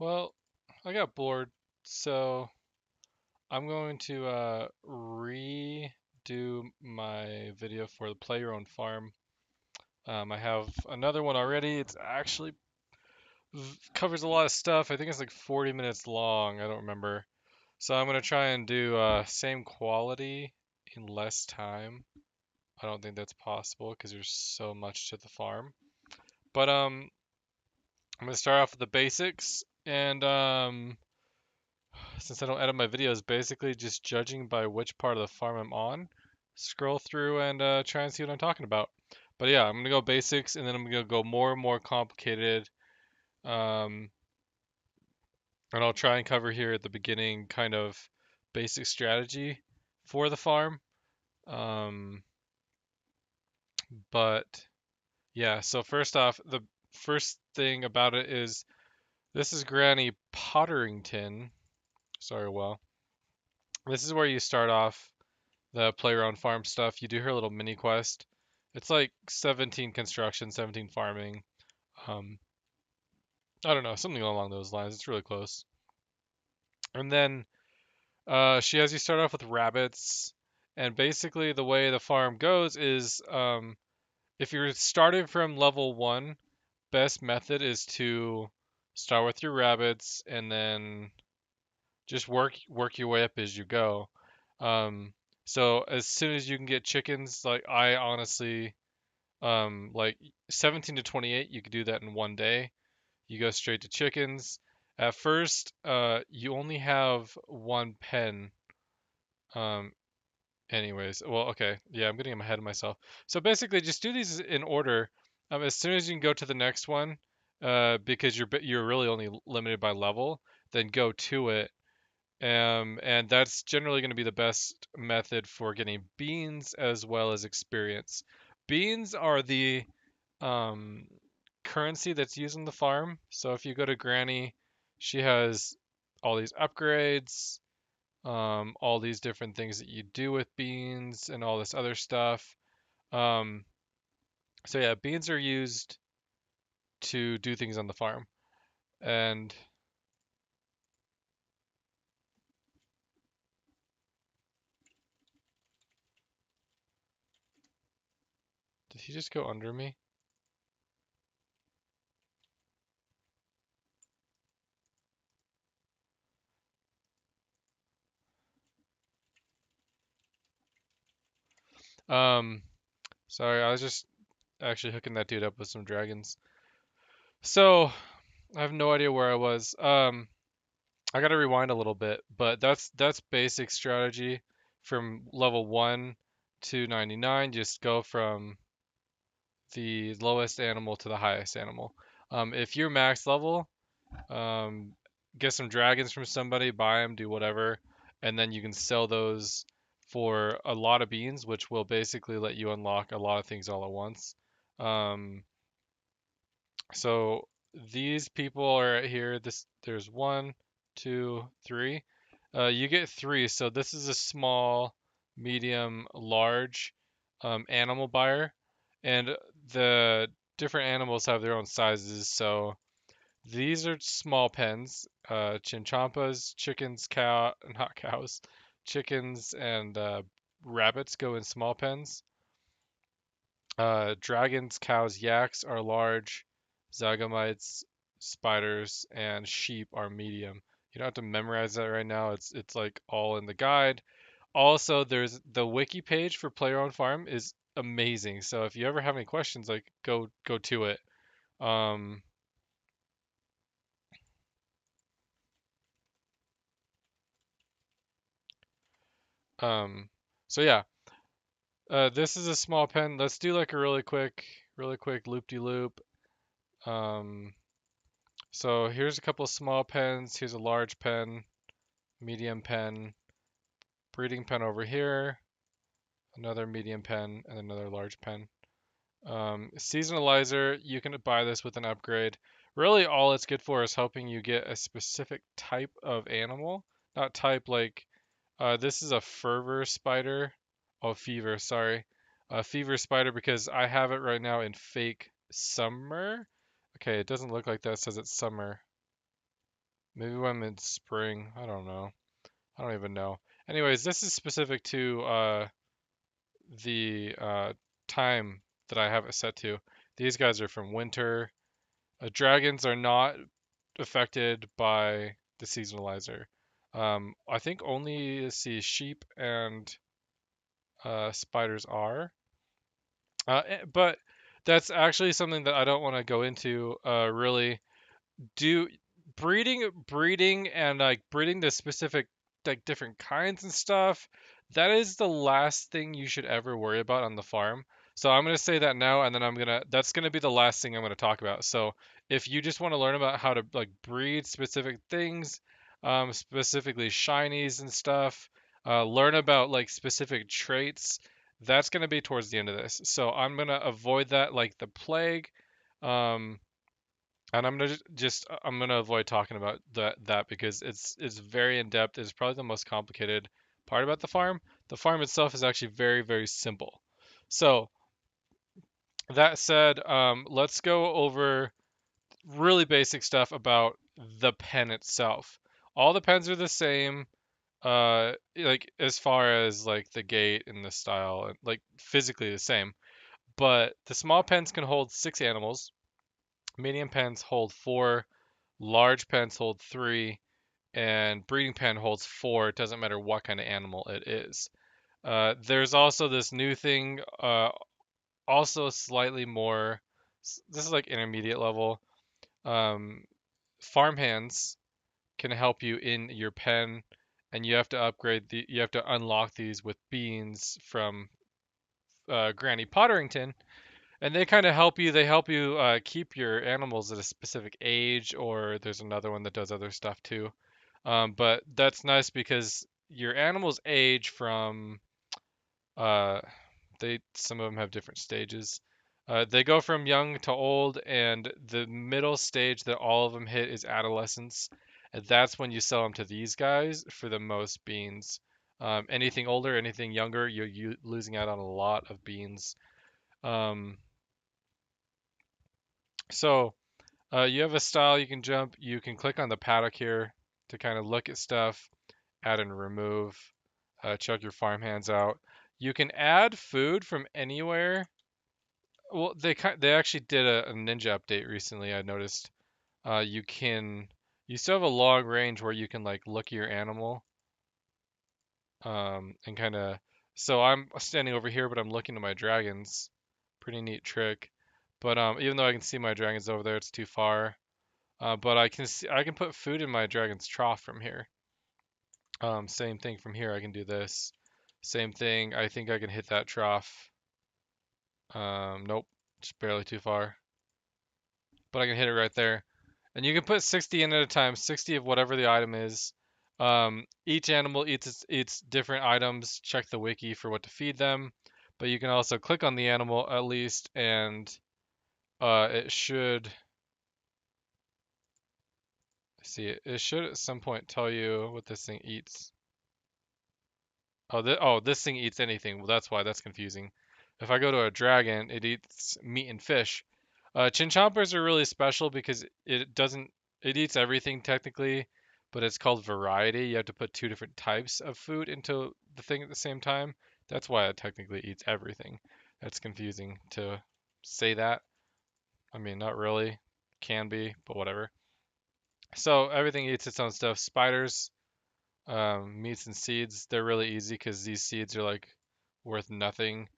Well, I got bored, so I'm going to redo my video for the Play Your Own Farm. I have another one already. It's actually covers a lot of stuff. I think it's like 40 minutes long. I don't remember. So I'm going to try and do same quality in less time. I don't think that's possible because there's so much to the farm. But I'm going to start off with the basics and since I don't edit my videos, basically just judging by which part of the farm I'm on, scroll through and try and see what I'm talking about. But yeah, I'm gonna go basics and then I'm gonna go more and more complicated. Um, and I'll try and cover here at the beginning kind of basic strategy for the farm. Um, but yeah, so first off, the first thing about it is this is Granny Potterington. Sorry, well, this is where you start off the play around farm stuff. You do her little mini quest. It's like 17 construction, 17 farming. Um, I don't know, something along those lines. It's really close. And then she has you start off with rabbits. And basically, the way the farm goes is if you're starting from level one, best method is to start with your rabbits and then just work your way up as you go. Um, so as soon as you can get chickens, like I honestly like 17 to 28, you could do that in one day. You go straight to chickens. At first, you only have one pen. Um, anyways, well, okay, yeah, I'm getting ahead of myself. So basically, just do these in order. As soon as you can go to the next one, because you're really only limited by level, then go to it. And that's generally going to be the best method for getting beans as well as experience. Beans are the um, currency that's used on the farm. So if you go to Granny, she has all these upgrades, all these different things that you do with beans, and all this other stuff. Um, so yeah, beans are used to do things on the farm. And did he just go under me? Um, sorry, I was just actually hooking that dude up with some dragons. So I have no idea where I was. I gotta rewind a little bit, but that's basic strategy from level 1 to 99. Just go from the lowest animal to the highest animal. If you're max level, um, get some dragons from somebody, buy them, do whatever, and then you can sell those for a lot of beans, which will basically let you unlock a lot of things all at once. Um, so these people are right here. There's one, two, three. You get three. So this is a small, medium, large animal buyer, and the different animals have their own sizes. So these are small pens. Chinchompas, chickens, not cows, chickens and rabbits go in small pens. Dragons, cows, yaks are large. Zygamites, spiders, and sheep are medium. You don't have to memorize that right now. It's like all in the guide. Also, there's the wiki page for Player on Farm is amazing. So if you ever have any questions, like go to it. Um, um, so yeah, this is a small pen. Let's do like a really quick loop-de-loop. Um, so here's a couple of small pens. Here's a large pen, medium pen, breeding pen over here, another medium pen, and another large pen. Seasonalizer, you can buy this with an upgrade. Really, all it's good for is helping you get a specific type of animal. Not type like, this is a fervor spider. Oh, fever, sorry. Fever spider because I have it right now in fake summer. Okay, it doesn't look like that. It says it's summer. Maybe when I'm in spring. I don't know. I don't even know. Anyways, this is specific to the time that I have it set to. These guys are from winter. Dragons are not affected by the seasonalizer. I think only let's see sheep and spiders are. But that's actually something that I don't want to go into really do breeding and like breeding the specific like different kinds and stuff, that is the last thing you should ever worry about on the farm. So I'm going to say that now, and then that's going to be the last thing I'm going to talk about. So if you just want to learn about how to like breed specific things, specifically shinies and stuff, learn about like specific traits, that's going to be towards the end of this. So I'm going to avoid that like the plague. um and I'm gonna I'm gonna avoid talking about that because it's very in depth. It's probably the most complicated part about the farm. The farm itself is actually very very simple. So that said, let's go over really basic stuff about the pen itself. All the pens are the same, like as far as like the gate and the style, and like physically the same. But the small pens can hold 6 animals. Medium pens hold 4. Large pens hold 3, and breeding pen holds 4. It doesn't matter what kind of animal it is. There's also this new thing, also slightly more. This is like intermediate level. Um, farm hands can help you in your pen, and you have to upgrade you have to unlock these with beans from Granny Potterington, and they kind of help you. They help you keep your animals at a specific age, or there's another one that does other stuff too. But that's nice because your animals age from uh, some of them have different stages. They go from young to old, and the middle stage that all of them hit is adolescence, and that's when you sell them to these guys for the most beans. Anything older, anything younger, you're losing out on a lot of beans. Um, so you have a style you can jump. You can click on the paddock here to kind of look at stuff, add and remove, check your farm hands out. You can add food from anywhere. Well, they actually did a ninja update recently. I noticed. You still have a long range where you can like look at your animal, and kind of. So I'm standing over here, but I'm looking at my dragons. Pretty neat trick. But even though I can see my dragons over there, it's too far. But I can put food in my dragon's trough from here. Same thing from here. I can do this. Same thing. I think I can hit that trough. Nope, just barely too far. But I can hit it right there. And you can put 60 in at a time, 60 of whatever the item is. Each animal eats different items. Check the wiki for what to feed them. But you can also click on the animal at least, and it should see it should at some point tell you what this thing eats. This thing eats anything. Well, that's why that's confusing. If I go to a dragon, it eats meat and fish. Chinchompers are really special because it eats everything technically, but it's called variety. You have to put 2 different types of food into the thing at the same time. That's why it technically eats everything. That's confusing to say that. I mean, not really. Can be, but whatever. So everything eats its own stuff. Spiders, meats and seeds, they're really easy because these seeds are like worth nothing.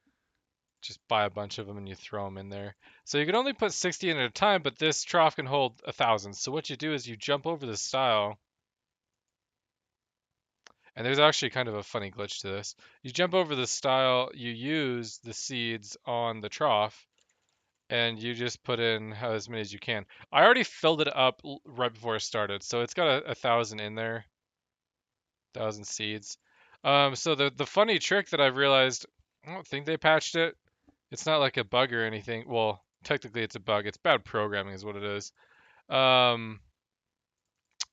Just buy a bunch of them and you throw them in there. So you can only put 60 in at a time, but this trough can hold 1,000. So what you do is you jump over the stile, and there's actually kind of a funny glitch to this. You jump over the stile, you use the seeds on the trough, and you just put in as many as you can. I already filled it up right before I started, so it's got a 1,000 in there, 1,000 seeds. So the funny trick that I've realized, I don't think they patched it. It's not like a bug or anything. Well, technically it's a bug. It's bad programming is what it is. Um,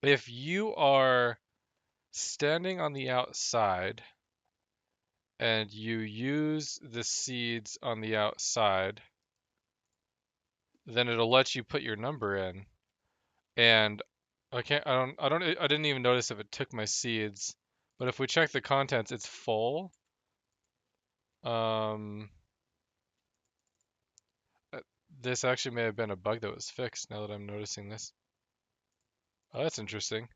if you are standing on the outside and you use the seeds on the outside, then it'll let you put your number in. And I didn't even notice if it took my seeds. But if we check the contents, it's full. Um, uh, this actually may have been a bug that was fixed now that I'm noticing this. Oh, that's interesting.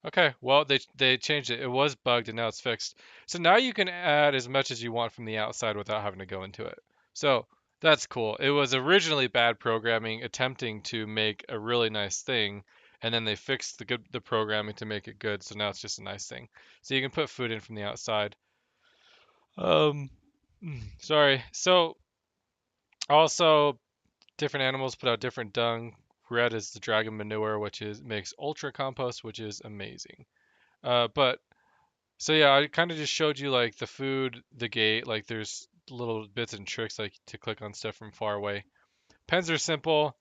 Okay, well they changed it. It was bugged and now it's fixed. So now you can add as much as you want from the outside without having to go into it. So that's cool. It was originally bad programming attempting to make a really nice thing, and then they fixed the programming to make it good. So now it's just a nice thing. So you can put food in from the outside. Um, sorry. So also different animals put out different dung. Red is the dragon manure, which is makes ultra compost, which is amazing. But So yeah, I kind of just showed you like the food, the gate, like there's little bits and tricks like to click on stuff from far away. Pens are simple.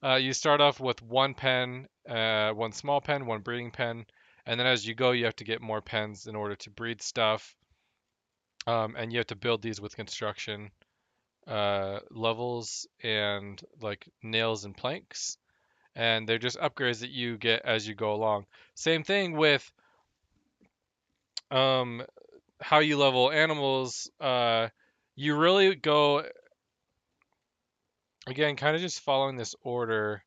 You start off with one pen, one small pen, one breeding pen, and then as you go, you have to get more pens in order to breed stuff. And you have to build these with construction levels and like nails and planks. And they're just upgrades that you get as you go along. Same thing with um, how you level animals, you really go again, kind of just following this order.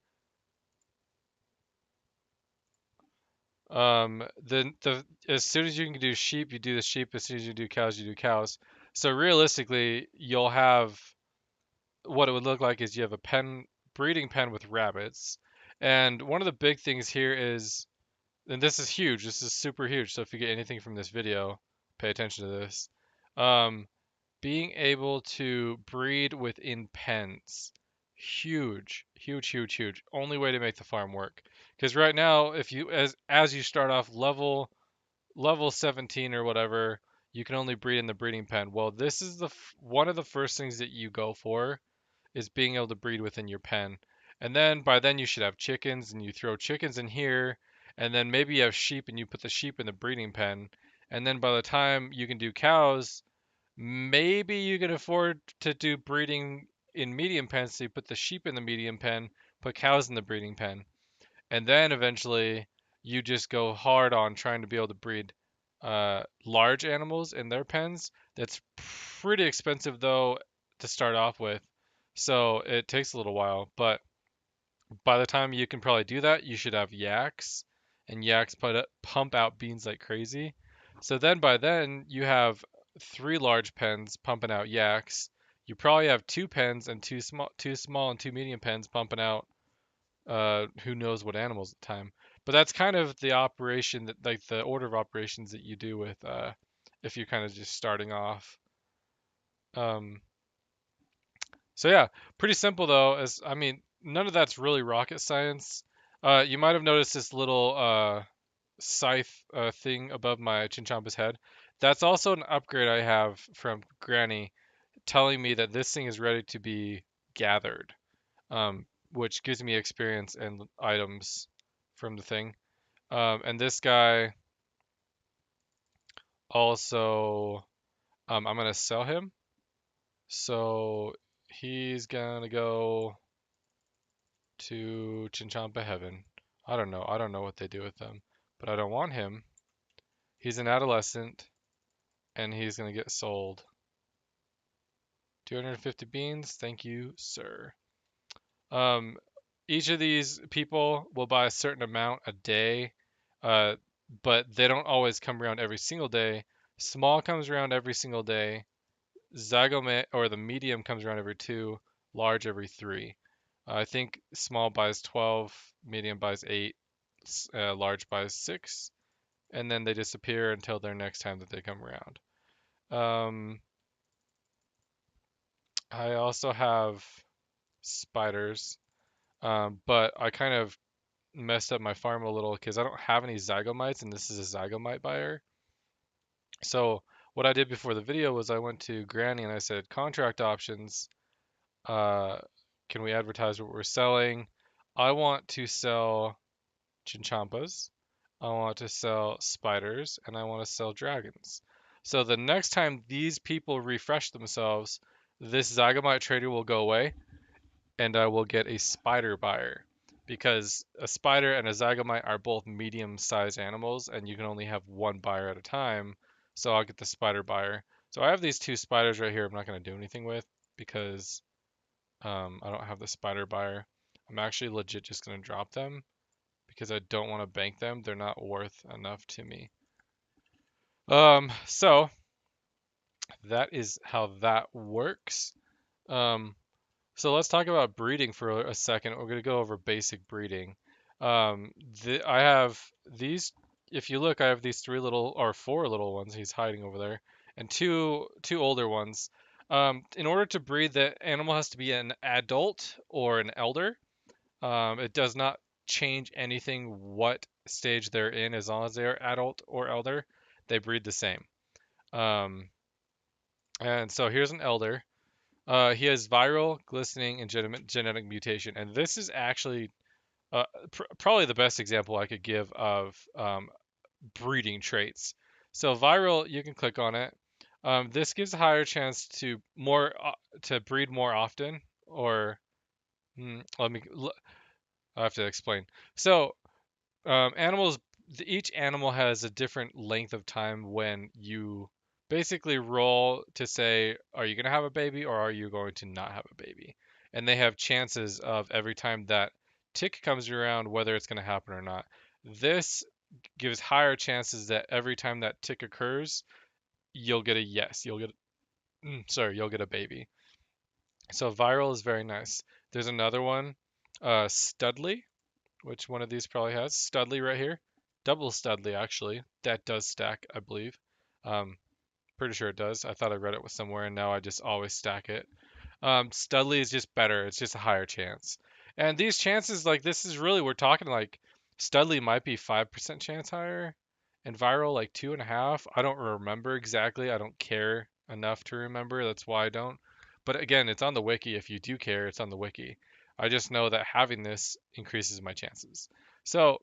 The as soon as you can do sheep, you do the sheep. As soon as you do cows, you do cows. So realistically, you'll have what it would look like is you have a pen breeding pen with rabbits, and one of the big things here is, and this is huge. This is super huge. So if you get anything from this video, pay attention to this. Um, Being able to breed within pens. Huge, huge, huge, huge. Only way to make the farm work. Because right now, if you as you start off level 17 or whatever, you can only breed in the breeding pen. Well, this is one of the first things that you go for is being able to breed within your pen. And then by then you should have chickens and you throw chickens in here, and then maybe you have sheep and you put the sheep in the breeding pen. And then by the time you can do cows, maybe you can afford to do breeding in medium pens, so you put the sheep in the medium pen, put cows in the breeding pen, and then eventually you just go hard on trying to be able to breed large animals in their pens. That's pretty expensive though to start off with, so it takes a little while. But by the time you can probably do that, you should have yaks, and yaks pump out beans like crazy. So then by then you have three large pens pumping out yaks. You probably have two pens and two small and two medium pens pumping out who knows what animals at the time. But that's kind of the operation that like the order of operations that you do with if you're kind of just starting off. Um, So yeah, pretty simple though. As I mean, none of that's really rocket science. You might have noticed this little scythe thing above my Chinchampa's head. That's also an upgrade I have from Granny, telling me that this thing is ready to be gathered, which gives me experience and items from the thing. And this guy also, I'm gonna sell him. So he's gonna go to Chinchampa Heaven. I don't know. I don't know what they do with them, but I don't want him. He's an adolescent and he's going to get sold. 250 beans. Thank you, sir. Um, each of these people will buy a certain amount a day, uh, but they don't always come around every single day. Small comes around every single day. Zygomat or the medium comes around every two. Large every three. I think small buys 12, medium buys 8, large buys 6, and then they disappear until their next time that they come around. Um, I also have spiders, but I kind of messed up my farm a little because I don't have any zygomites, and this is a zygomite buyer. So what I did before the video was I went to Granny and I said contract options. Uh, can we advertise what we're selling? I want to sell chinchampas. I want to sell spiders, and I want to sell dragons. So the next time these people refresh themselves, this Zygomite trader will go away, and I will get a spider buyer. because a spider and a zygomite are both medium-sized animals, and you can only have one buyer at a time. So I'll get the spider buyer. So I have these two spiders right here. I'm not going to do anything with because I don't have the spider buyer. I'm actually legit just going to drop them because I don't want to bank them. They're not worth enough to me. So that is how that works. Um, so let's talk about breeding for a second. We're going to go over basic breeding. I have these. If you look, I have these three little or four little ones. He's hiding over there, and two older ones. In order to breed, the animal has to be an adult or an elder. It does not change anything what stage they're in as long as they are adult or elder. They breed the same. Um, and so here's an elder. He has viral, glistening, and genetic mutation, and this is actually probably the best example I could give of breeding traits. So viral, you can click on it. This gives a higher chance to breed more often, or I have to explain. So animals, each animal has a different length of time when you basically roll to say, are you going to have a baby or are you going to not have a baby? And they have chances of every time that tick comes around, whether it's going to happen or not. This gives higher chances that every time that tick occurs, you'll get a yes. You'll get a baby. So viral is very nice. There's another one, Studley. Which one of these probably has? Studley right here. Double Studley, actually. That does stack, I believe. Um, Pretty sure it does. I thought I read it with somewhere, and now I just always stack it. Studley is just better. It's just a higher chance. And these chances, like, this is really, we're talking like Studley might be 5% chance higher, and viral, like 2.5. I don't remember exactly. I don't care enough to remember. That's why I don't. But again, it's on the wiki. If you do care, it's on the wiki. I just know that having this increases my chances. So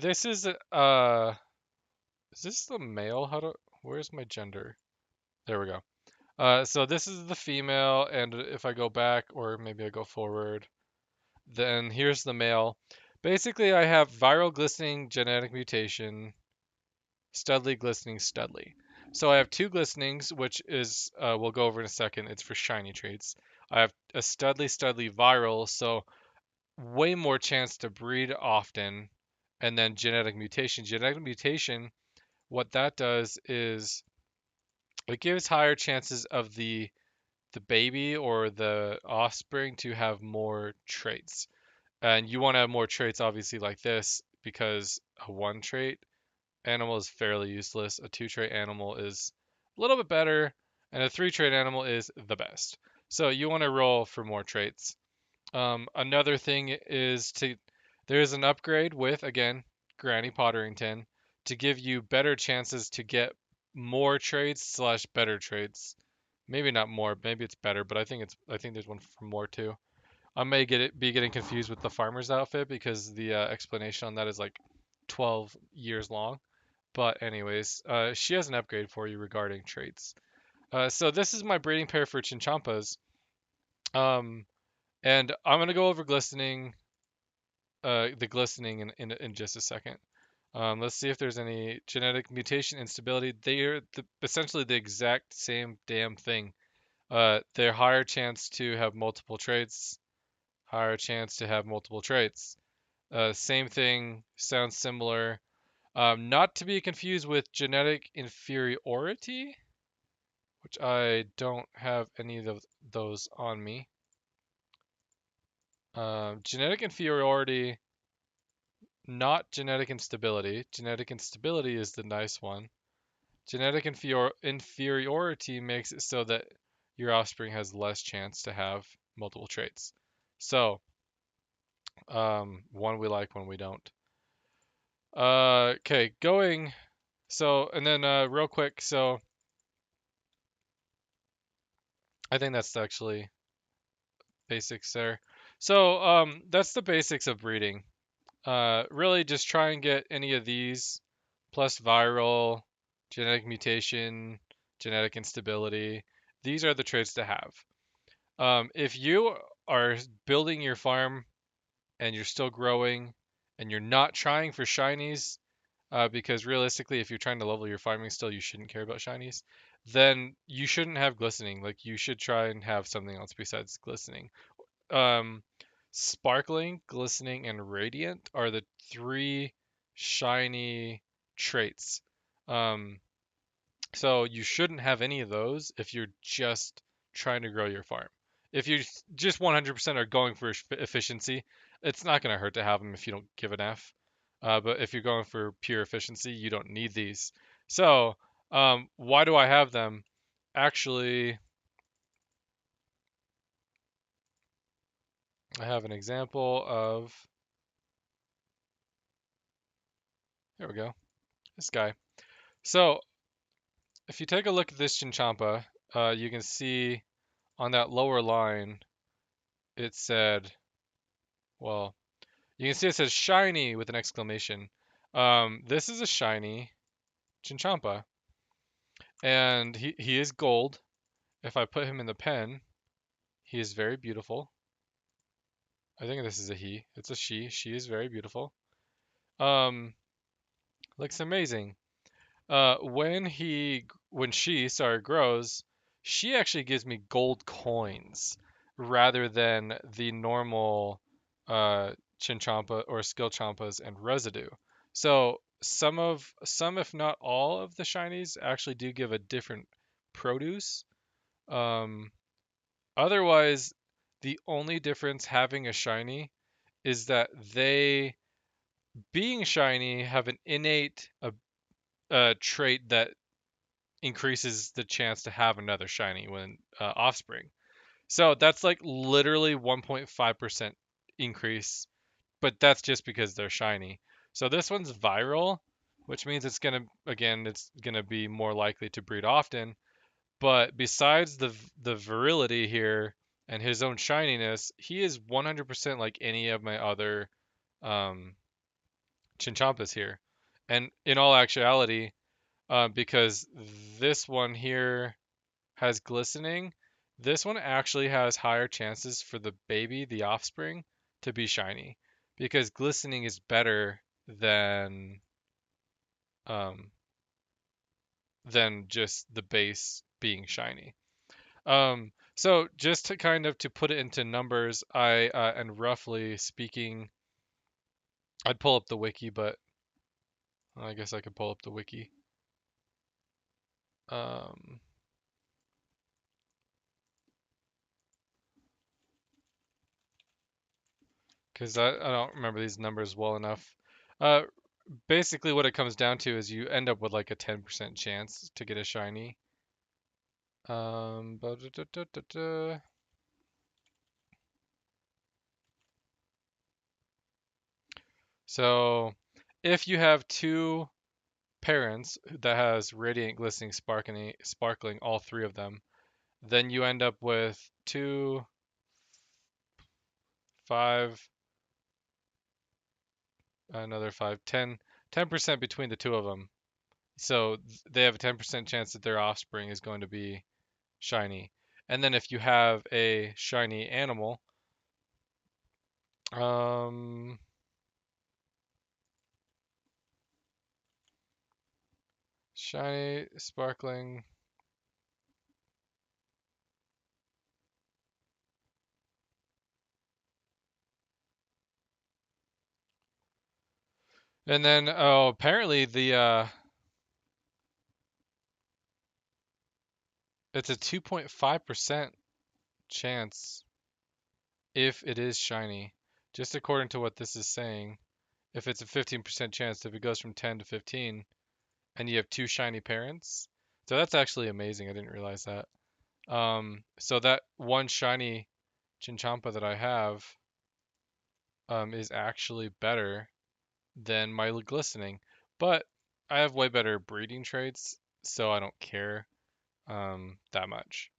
this is this the male? Where's my gender? There we go. So this is the female, and if I go back, or maybe I go forward, then here's the male. Basically, I have viral glistening genetic mutation, Studley glistening Studley. So I have two glistenings, which is we'll go over in a second. It's for shiny traits. I have a Studley viral, so way more chance to breed often, and then genetic mutation. Genetic mutation, what that does is it gives higher chances of the baby or the offspring to have more traits. And you want to have more traits, obviously, like this, because a one trait animal is fairly useless. A two trait animal is a little bit better, and a three trait animal is the best. So you want to roll for more traits. Another thing is there's an upgrade with, again, Granny Potterington to give you better chances to get more traits slash better traits. Maybe not more, maybe it's better, but I think there's one for more too. I may be getting confused with the farmer's outfit because the explanation on that is like 12 years long. But anyways, she has an upgrade for you regarding traits. So this is my breeding pair for Chinchompas. Um, and I'm gonna go over the glistening in just a second. Let's see if there's any genetic mutation instability. They are essentially the exact same damn thing. They're higher chance to have multiple traits, higher chance to have multiple traits. Same thing, sounds similar. Not to be confused with genetic inferiority, which I don't have any of those on me. Genetic inferiority, not genetic instability. Genetic instability is the nice one. Genetic inferiority makes it so that your offspring has less chance to have multiple traits. So, one we like, one we don't. Okay, going. So, and then real quick, so I think that's actually basics there. So, that's the basics of breeding. Really just try and get any of these plus viral, genetic mutation, genetic instability. These are the traits to have. If you are building your farm and you're still growing and you're not trying for shinies, because realistically, if you're trying to level your farming still, you shouldn't care about shinies, then you shouldn't have glistening. Like you should try and have something else besides glistening. Um, Sparkling, glistening, and radiant are the three shiny traits. Um, so you shouldn't have any of those if you're just trying to grow your farm. If you just 100% are going for efficiency, it's not going to hurt to have them if you don't give an F. But if you're going for pure efficiency, you don't need these. So, why do I have them? Actually, I have an example of, here we go, this guy. So, if you take a look at this Chinchompa, you can see on that lower line, it said, well, you can see it says shiny with an exclamation. This is a shiny Chinchompa, and he is gold. If I put him in the pen, he is very beautiful. I think this is a he. It's a she. She is very beautiful. Um, Looks amazing. When she, sorry, grows, she actually gives me gold coins rather than the normal Chinchampa or Skill Champas and residue. So some, if not all, of the shinies actually do give a different produce. Um, Otherwise, the only difference having a shiny is that they, being shiny, have an innate trait that increases the chance to have another shiny when offspring. So that's like literally 1.5% increase, but that's just because they're shiny. So this one's viral, which means it's gonna be more likely to breed often. But besides the virility here and his own shininess, he is 100% like any of my other um, Chinchampas here. And in all actuality, because this one here has glistening, this one actually has higher chances for the baby, the offspring, to be shiny, because glistening is better um, than just the base being shiny. So just to kind of to put it into numbers, and roughly speaking, I'd pull up the wiki, but I guess I could pull up the wiki. Um, because I don't remember these numbers well enough. Uh, Basically, what it comes down to is you end up with like a 10% chance to get a shiny. Ba-da-da-da-da-da. So, if you have two parents that has radiant, glistening, sparkling, all three of them, then you end up with two, five, another five, 10% between the two of them. So they have a 10% chance that their offspring is going to be shiny. And then if you have a shiny animal, um, shiny, sparkling, and then oh, apparently it's a 2.5% chance if it is shiny, just according to what this is saying. If it's a 15% chance if it goes from 10 to 15, and you have two shiny parents, so that's actually amazing. I didn't realize that. So that one shiny Chinchampa that I have is actually better than my glistening, but I have way better breeding traits, so I don't care that much.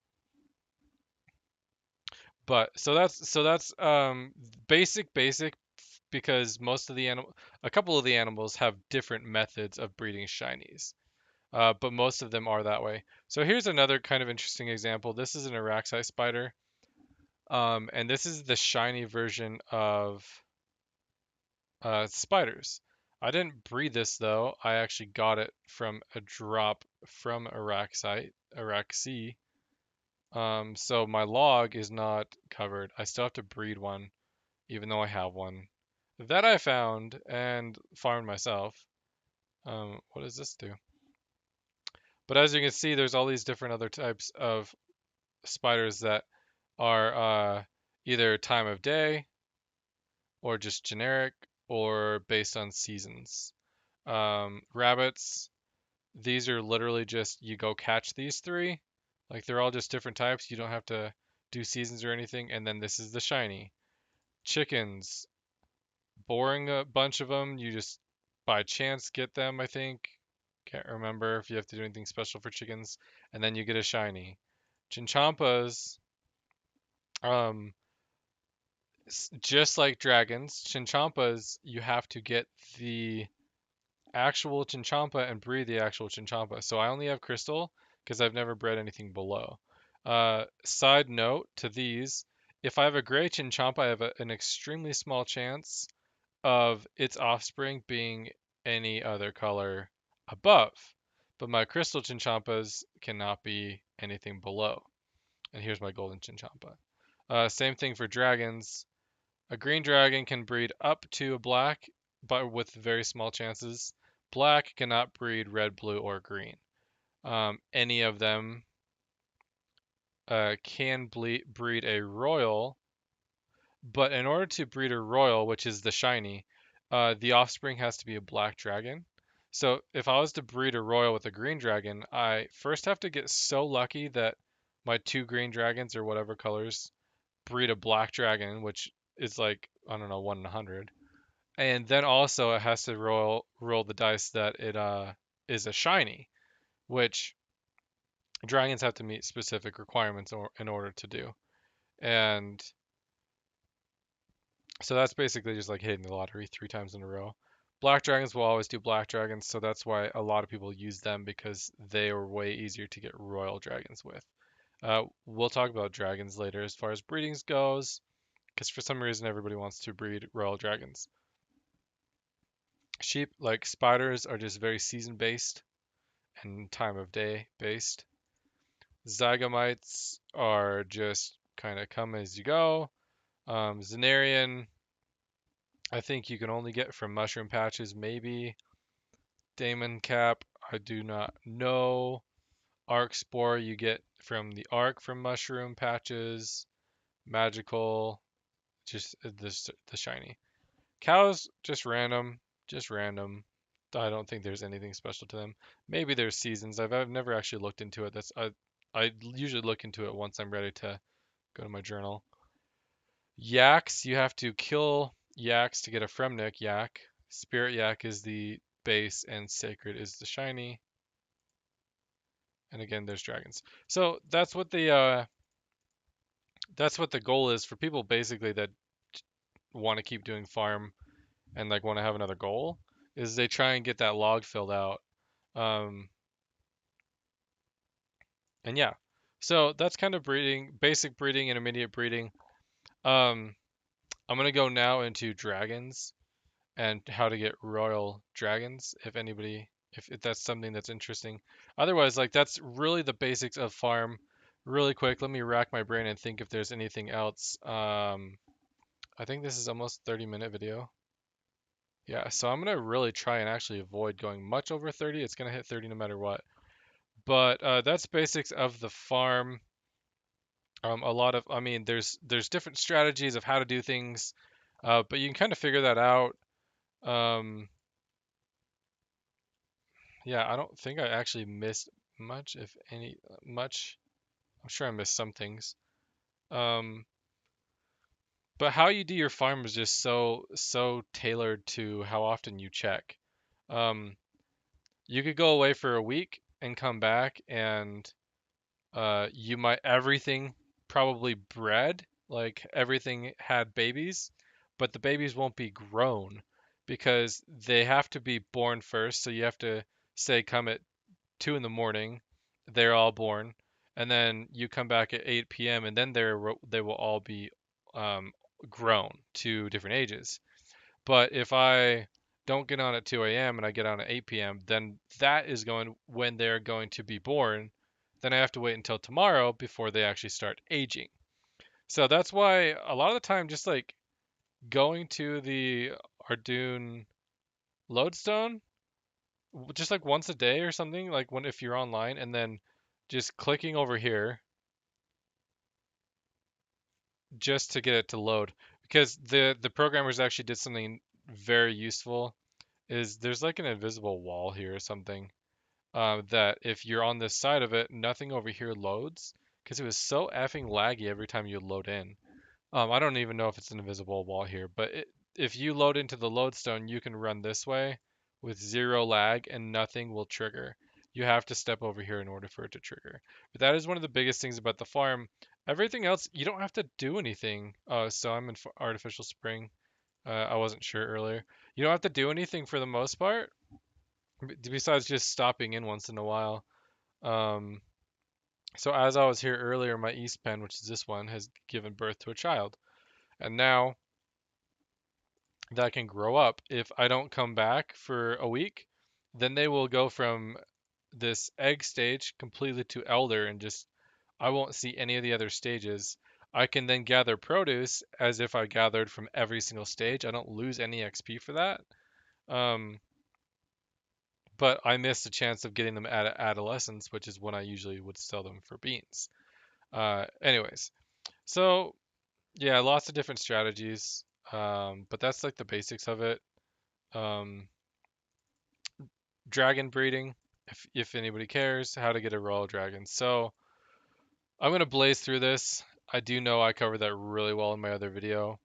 But so that's basic because a couple of the animals have different methods of breeding shinies. But most of them are that way. So here's another kind of interesting example. This is an Araxi spider, and this is the shiny version of. Spiders. I didn't breed this though. I actually got it from a drop from Iraq Sea. So my log is not covered. I still have to breed one, even though I have one that I found and farmed myself. What does this do? But as you can see, there's all these different other types of spiders that are either time of day or just generic or based on seasons. Rabbits, these are literally just you go catch these three. Like they're all just different types. You don't have to do seasons or anything. And then this is the shiny. Chickens, boring a bunch of them. You just by chance get them, I think. Can't remember if you have to do anything special for chickens. And then you get a shiny. Chinchompas, um, just like dragons, chinchompas, you have to get the actual chinchompa and breed the actual chinchompa. So I only have crystal because I've never bred anything below. Side note to these, if I have a gray chinchompa, I have an extremely small chance of its offspring being any other color above. But my crystal chinchompas cannot be anything below. And here's my golden chinchompa. Same thing for dragons. A green dragon can breed up to a black, but with very small chances. Black cannot breed red, blue, or green. Any of them can breed a royal, but in order to breed a royal, which is the shiny, the offspring has to be a black dragon. So if I was to breed a royal with a green dragon, I first have to get so lucky that my two green dragons or whatever colors breed a black dragon, which is like, I don't know, 1 in 100. And then also it has to roll the dice that it is a shiny, which dragons have to meet specific requirements in order to do. And so that's basically just like hitting the lottery 3 times in a row. Black dragons will always do black dragons, so that's why a lot of people use them because they are way easier to get royal dragons with. We'll talk about dragons later as far as breedings goes, because for some reason everybody wants to breed royal dragons. Sheep, like spiders, are just very season based and time of day based. Zygomites are just kind of come as you go. Zenarian, I think you can only get from mushroom patches, maybe. Damon cap, I do not know. Arc spore, you get from the arc from mushroom patches. Magical, just the shiny. Cows, just random, just random. I don't think there's anything special to them. Maybe there's seasons. I've never actually looked into it. I usually look into it once I'm ready to go to my journal. Yaks, you have to kill yaks to get a Fremnik yak. Spirit yak is the base, and sacred is the shiny. And again, there's dragons. So that's what the goal is for people basically that want to keep doing farm and like want to have another goal is they try and get that log filled out. Um, and yeah, so that's kind of breeding, basic breeding, intermediate breeding. Um, I'm gonna go now into dragons and how to get royal dragons. If that's something that's interesting. Otherwise, like that's really the basics of farm. Really quick, let me rack my brain and think if there's anything else. I think this is almost 30-minute video. Yeah, so I'm gonna really try and actually avoid going much over 30. It's gonna hit 30 no matter what. But that's basics of the farm. I mean, there's different strategies of how to do things, but you can kind of figure that out. Um, yeah, I don't think I actually missed much, if any, much. I'm sure I missed some things. Um, but how you do your farm is just so tailored to how often you check. Um, you could go away for a week and come back and you might everything probably bred, like everything had babies, but the babies won't be grown because they have to be born first. So you have to say come at 2 in the morning, they're all born, and then you come back at 8 p.m. and then they will all be um, grown to different ages. But if I don't get on at 2 a.m. and I get on at 8 p.m., then that is going when they're going to be born. Then I have to wait until tomorrow before they actually start aging. So that's why a lot of the time, just like going to the Ardoon lodestone, just like once a day or something, like when if you're online, and then just clicking over here just to get it to load, because the programmers actually did something very useful. Is there's like an invisible wall here or something, that if you're on this side of it, nothing over here loads because it was so effing laggy every time you load in. I don't even know if it's an invisible wall here, but if you load into the lodestone, you can run this way with zero lag and nothing will trigger. You have to step over here in order for it to trigger. But that is one of the biggest things about the farm. Everything else, you don't have to do anything. So I'm in artificial spring. I wasn't sure earlier. You don't have to do anything for the most part, besides just stopping in once in a while. Um, so as I was here earlier, my East Pen, which is this one, has given birth to a child. And now that can grow up. If I don't come back for a week, then they will go from this egg stage completely to elder and just I won't see any of the other stages. I can then gather produce as if I gathered from every single stage. I don't lose any XP for that. Um, but I missed a chance of getting them at adolescence, which is when I usually would sell them for beans. Anyways, so yeah, lots of different strategies. But that's like the basics of it. Um, Dragon breeding, if anybody cares, how to get a royal dragon. So I'm gonna blaze through this. I do know I covered that really well in my other video.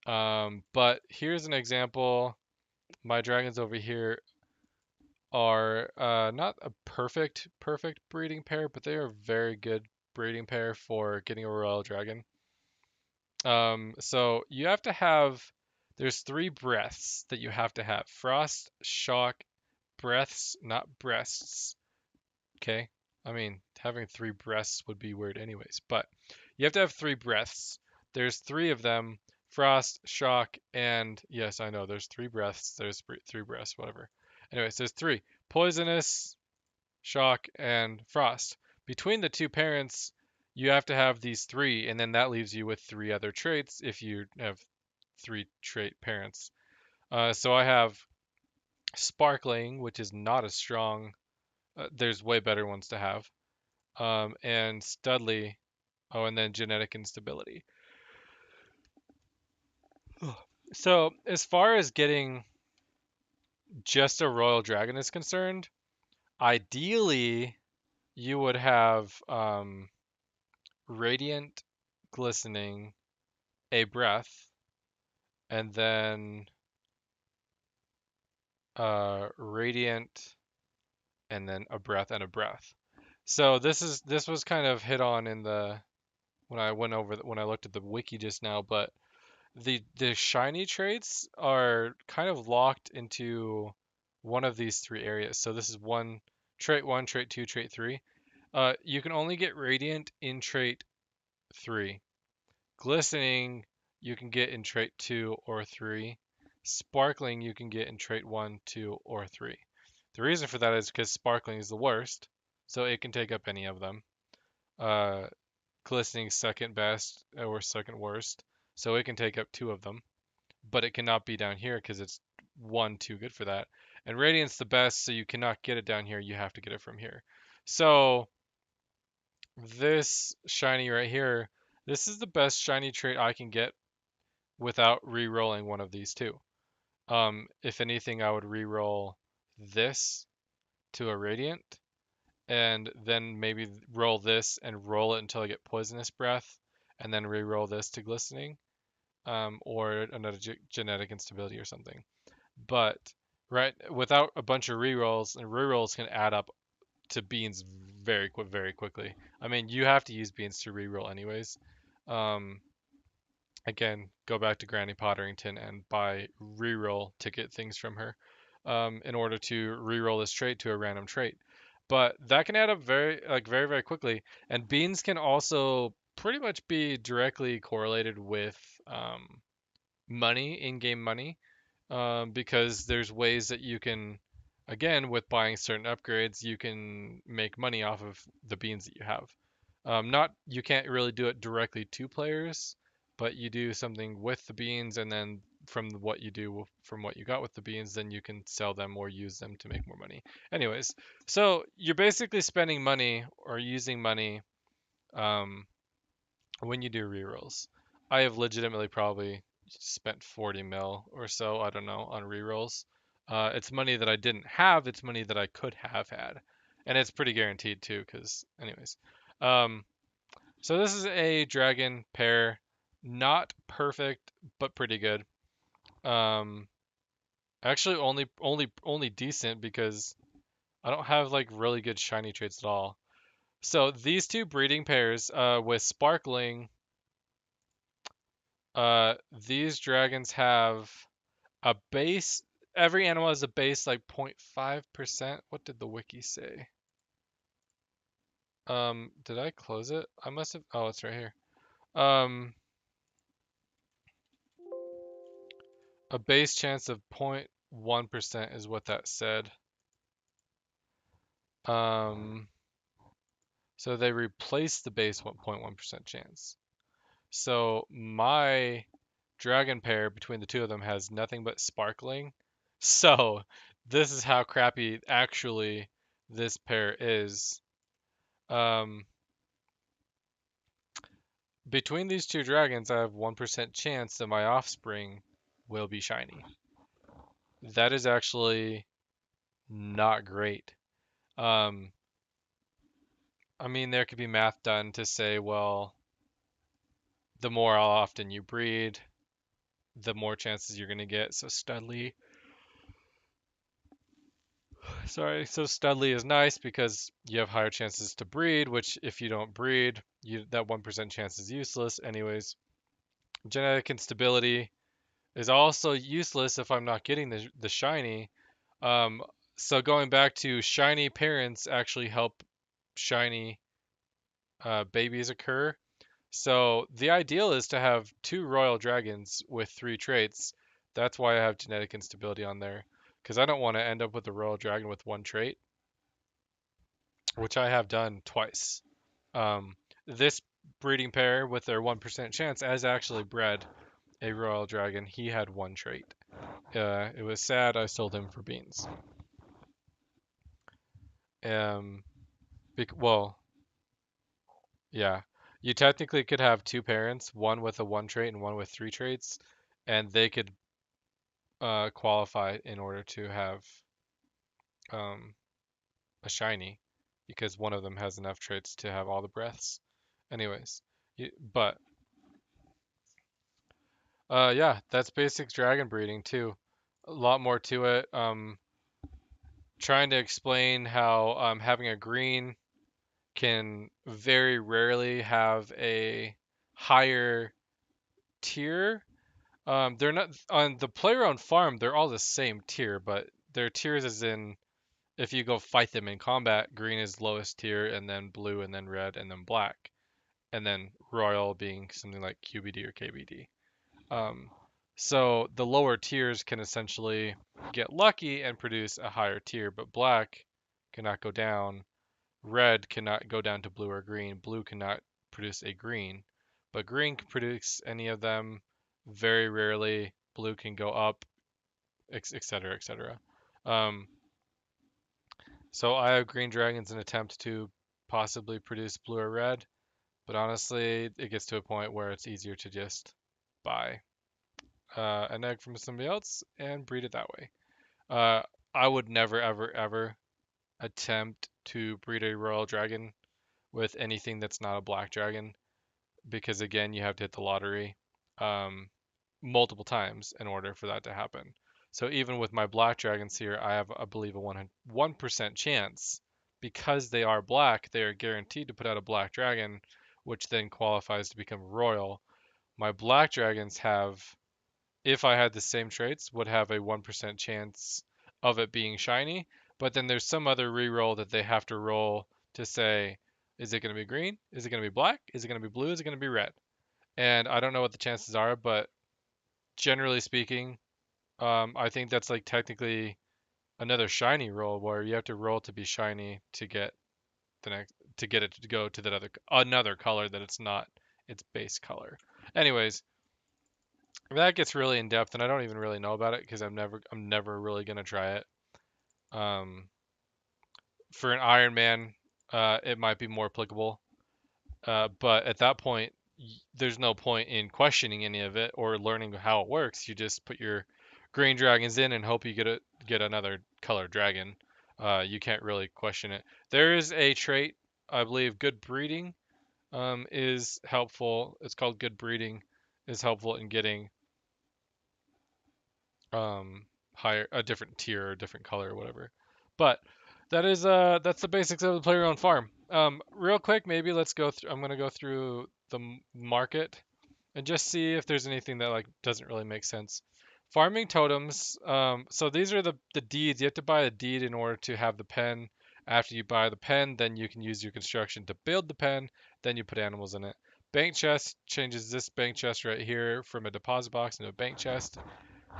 But here's an example. My dragons over here are not a perfect breeding pair, but they are a very good breeding pair for getting a royal dragon. So you have to have, there's three breaths that you have to have: frost, shock, breaths, not breasts. Okay. I mean, having three breaths would be weird anyways, but you have to have three breaths. There's three of them: frost, shock, and yes, I know there's three breaths. There's three breaths, whatever. Anyways, there's three: poisonous, shock, and frost. Between the two parents, you have to have these three, and then that leaves you with three other traits if you have three trait parents. So I have sparkling, which is not as strong. There's way better ones to have. And Studley. Oh, and then genetic instability. So, as far as getting just a royal dragon is concerned, ideally you would have radiant, glistening, a breath, and then radiant, and then a breath and a breath. So this was kind of hit on in the when I went over when I looked at the wiki just now, but the shiny traits are kind of locked into one of these three areas. So this is one, trait two, trait three. You can only get radiant in trait three. Glistening you can get in trait two or three. Sparkling you can get in trait one, two, or three. The reason for that is because sparkling is the worst, so it can take up any of them. Uh, Glistening second best or second worst, so it can take up two of them, but it cannot be down here because it's one too good for that. And Radiant's the best, so you cannot get it down here. You have to get it from here. So this shiny right here, this is the best shiny trait I can get without re-rolling one of these two. If anything, I would re-roll this to a Radiant, and then maybe roll this and roll it until I get Poisonous Breath, and then re-roll this to Glistening, or another genetic instability or something. But right, without a bunch of rerolls, and rerolls can add up to beans very quickly. I mean, you have to use beans to reroll anyways. Um, Again, go back to Granny Potterington and buy reroll ticket things from her, in order to reroll this trait to a random trait. But that can add up very quickly. And beans can also pretty much be directly correlated with money, in-game money. because there's ways that you can, again, with buying certain upgrades, you can make money off of the beans that you have. Not you can't really do it directly to players, but you do something with the beans, and then from what you do from what you got with the beans, then you can sell them or use them to make more money. Anyways, so you're basically spending money or using money um, when you do rerolls. I have legitimately probably spent 40 mil or so, I don't know, on rerolls. It's money that I didn't have, it's money that I could have had. And it's pretty guaranteed too, because, anyways. Um, so this is a dragon pair, not perfect, but pretty good. Um, actually, only decent because I don't have like really good shiny traits at all. So these two breeding pairs, with sparkling, these dragons have a base. Every animal has a base like 0.5%. What did the wiki say? Did I close it? I must have. Oh, it's right here. Um, a base chance of 0.1% is what that said. Um, so they replaced the base 0.1% chance. So my dragon pair between the two of them has nothing but sparkling. So this is how crappy actually this pair is. Um, between these two dragons, I have 1% chance that my offspring will be shiny. That is actually not great. Um, I mean, there could be math done to say, well, the more often you breed, the more chances you're going to get. So Studley is nice because you have higher chances to breed, which if you don't breed, that 1% chance is useless. Anyways, genetic instability is also useless if I'm not getting the shiny. Um, so going back to shiny parents actually help shiny babies occur. So the ideal is to have two royal dragons with three traits. That's why I have genetic instability on there, because I don't want to end up with a royal dragon with one trait, which I have done twice. This breeding pair with their 1% chance has actually bred a royal dragon. He had one trait. It was sad. I sold him for beans. Um, well, yeah. You technically could have two parents, one with a one trait and one with three traits, and they could qualify in order to have um, a shiny because one of them has enough traits to have all the breaths. Anyways, but yeah, that's basic dragon breeding too. A lot more to it. Trying to explain how having a green can very rarely have a higher tier. They're not on the player-owned farm. They're all the same tier, but their tiers is in if you go fight them in combat, green is lowest tier, and then blue, and then red, and then black, and then royal being something like QBD or KBD. Um, so the lower tiers can essentially get lucky and produce a higher tier, but black cannot go down. Red cannot go down to blue or green. Blue cannot produce a green, but green can produce any of them. Very rarely, blue can go up, etc., etc. Um, so I have green dragons in attempt to possibly produce blue or red, but honestly, it gets to a point where it's easier to just buy an egg from somebody else and breed it that way. Uh, I would never, ever, ever attempt to breed a royal dragon with anything that's not a black dragon because, again, you have to hit the lottery um, multiple times in order for that to happen. So even with my black dragons here, I have, I believe, a 1% chance because they are black. They are guaranteed to put out a black dragon, which then qualifies to become royal. My black dragons have, if I had the same traits, would have a 1% chance of it being shiny. But then there's some other reroll that they have to roll to say, is it going to be green? Is it going to be black? Is it going to be blue? Is it going to be red? And I don't know what the chances are, but generally speaking, I think that's like technically another shiny roll where you have to roll to be shiny to get the next to get it to go to that other another color that it's not its base color. Anyways, that gets really in depth, and I don't even really know about it because I'm never really gonna try it. Um, for an Iron Man, it might be more applicable, but at that point, there's no point in questioning any of it or learning how it works. You just put your green dragons in and hope you get another color dragon. You can't really question it. There is a trait, I believe, good breeding is helpful. It's called good breeding is helpful in getting higher a different tier or a different color or whatever. But that's the basics of the player owned farm. Real quick, maybe let's go through. I'm gonna go through the market and just see if there's anything that like doesn't really make sense. Farming totems. So these are the deeds. You have to buy a deed in order to have the pen. After you buy the pen, then you can use your construction to build the pen. Then you put animals in it. Bank chest changes this bank chest right here from a deposit box into a bank chest.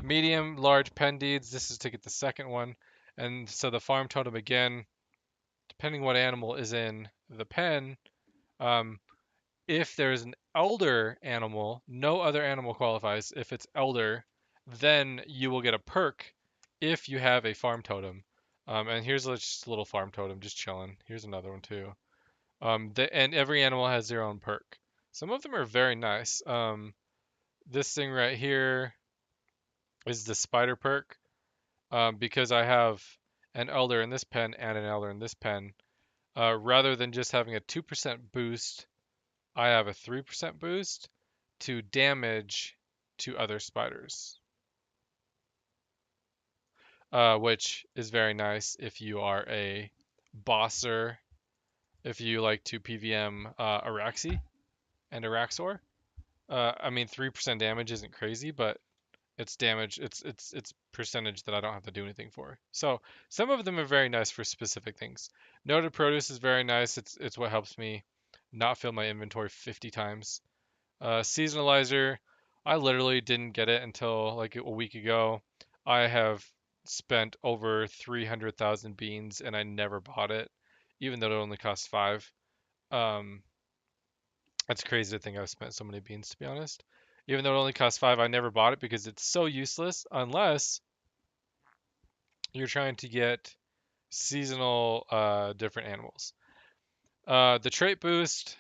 Medium, large pen deeds. This is to get the second one. And so the farm totem again, depending what animal is in the pen, um, if there's an elder animal, no other animal qualifies. If it's elder, then you will get a perk if you have a farm totem. And here's just a little farm totem just chilling. Here's another one too. And every animal has their own perk. Some of them are very nice. This thing right here is the spider perk. Because I have an elder in this pen and an elder in this pen. Rather than just having a 2% boost, I have a 3% boost to damage to other spiders, which is very nice if you are a bosser, if you like to PVM Araxi and Araxor. I mean, 3% damage isn't crazy, but it's damage, it's percentage that I don't have to do anything for. So some of them are very nice for specific things. Noted produce is very nice. It's what helps me not fill my inventory 50 times. Seasonalizer, I literally didn't get it until like a week ago. I have spent over 300,000 beans and I never bought it, even though it only costs five. Um, that's crazy to think I've spent so many beans, to be honest. Even though it only costs five, I never bought it because it's so useless unless you're trying to get seasonal different animals. The trait boost,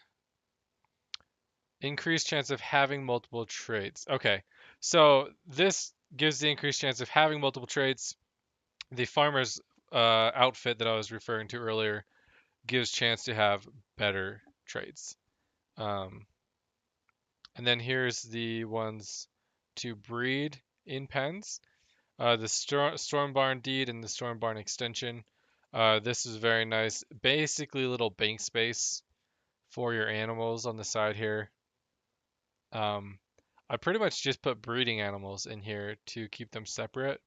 increased chance of having multiple traits. Okay, so this gives the increased chance of having multiple traits. The farmer's outfit that I was referring to earlier gives chance to have better traits. Um, and then here's the ones to breed in pens. The Storm Barn Deed and the Storm Barn Extension. This is very nice. Basically, little bank space for your animals on the side here. Um, I pretty much just put breeding animals in here to keep them separate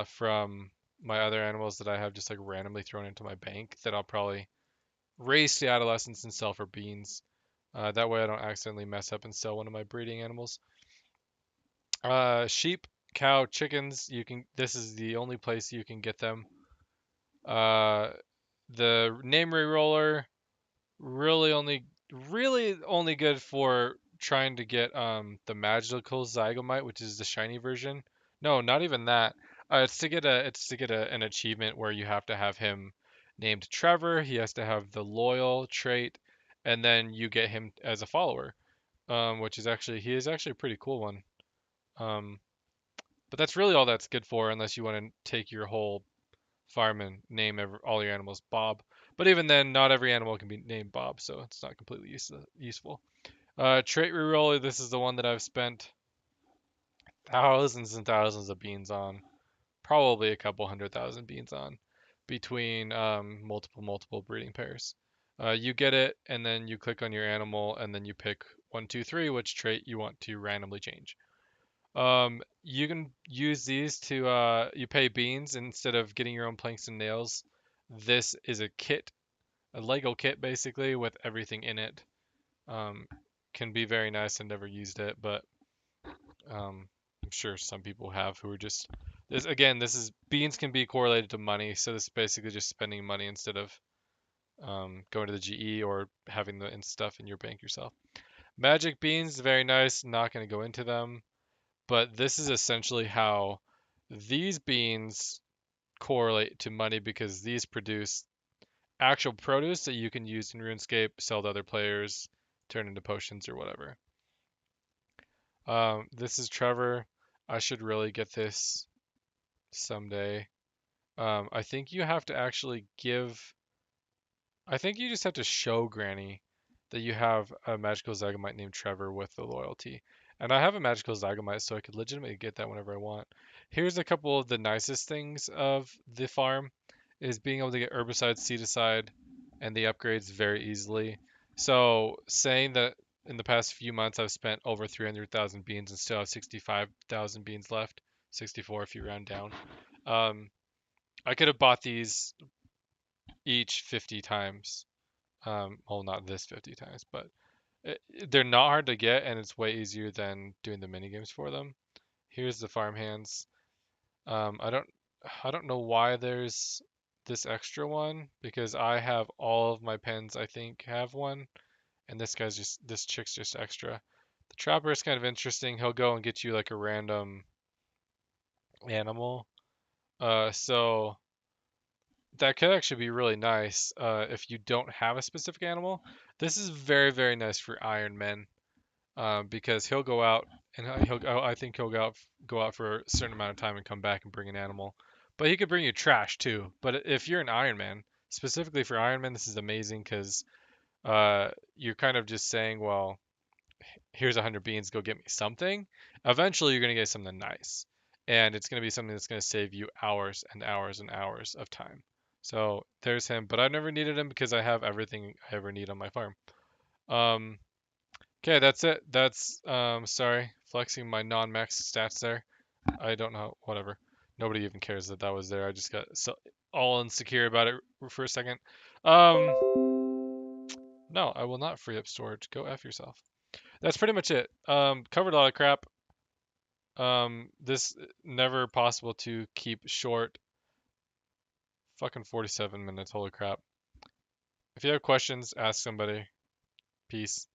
from my other animals that I have just like randomly thrown into my bank that I'll probably raise to adolescence and sell for beans. That way I don't accidentally mess up and sell one of my breeding animals. Sheep, cow, chickens. You can. This is the only place you can get them. Uh, the name reroller really only good for trying to get the magical zygomite, which is the shiny version. No, not even that. It's to get an achievement where you have to have him named Trevor. He has to have the loyal trait, and then you get him as a follower. Which is actually he is actually a pretty cool one. Um, but that's really all that's good for, unless you want to take your whole farm and name all your animals Bob. But even then, not every animal can be named Bob, so it's not completely useful. Trait reroller, this is the one that I've spent thousands and thousands of beans on, probably a couple 100,000 beans on, between multiple breeding pairs. You get it, and then you click on your animal, and then you pick 1, 2, 3, which trait you want to randomly change. You can use these to you pay beans instead of getting your own planks and nails. This is a kit, a Lego kit basically with everything in it. Um, can be very nice. I never used it, but I'm sure some people have who are just this again. This is beans can be correlated to money, so this is basically just spending money instead of going to the GE or having the stuff in your bank yourself. Magic beans, very nice. Not going to go into them, but this is essentially how these beans correlate to money because these produce actual produce that you can use in RuneScape, sell to other players, turn into potions or whatever. This is Trevor. I should really get this someday. I think you have to actually give. I think you just have to show Granny that you have a magical Zagamite named Trevor with the loyalty. And I have a magical Zagamite, so I could legitimately get that whenever I want. Here's a couple of the nicest things of the farm is being able to get herbicide, seedicide, and the upgrades very easily. So saying that in the past few months I've spent over 300,000 beans and still have 65,000 beans left, 64 if you round down. Um, I could have bought these each 50 times. Well, not this 50 times, but they're not hard to get, and it's way easier than doing the mini games for them. Here's the farm hands. Um, I don't, I don't know why there's this extra one because I have all of my pens. I think have one, and this chick's just extra. The trapper is kind of interesting. He'll go and get you like a random animal. So that could actually be really nice if you don't have a specific animal. This is very, very nice for Iron Men because he'll go out and I think he'll go out for a certain amount of time and come back and bring an animal. But he could bring you trash too. But if you're an Iron Man, specifically for Iron Man, this is amazing because you're kind of just saying, well, here's 100 beans, go get me something. Eventually, you're going to get something nice. And it's going to be something that's going to save you hours and hours and hours of time. So there's him, but I've never needed him because I have everything I ever need on my farm. Um, okay, that's it. That's, sorry, flexing my non-max stats there. I don't know, whatever. Nobody even cares that that was there. I just got so all insecure about it for a second. Um, no, I will not free up storage. Go F yourself. That's pretty much it. Covered a lot of crap. This never possible to keep short. Fucking 47 minutes. Holy crap. If you have questions, ask somebody. Peace.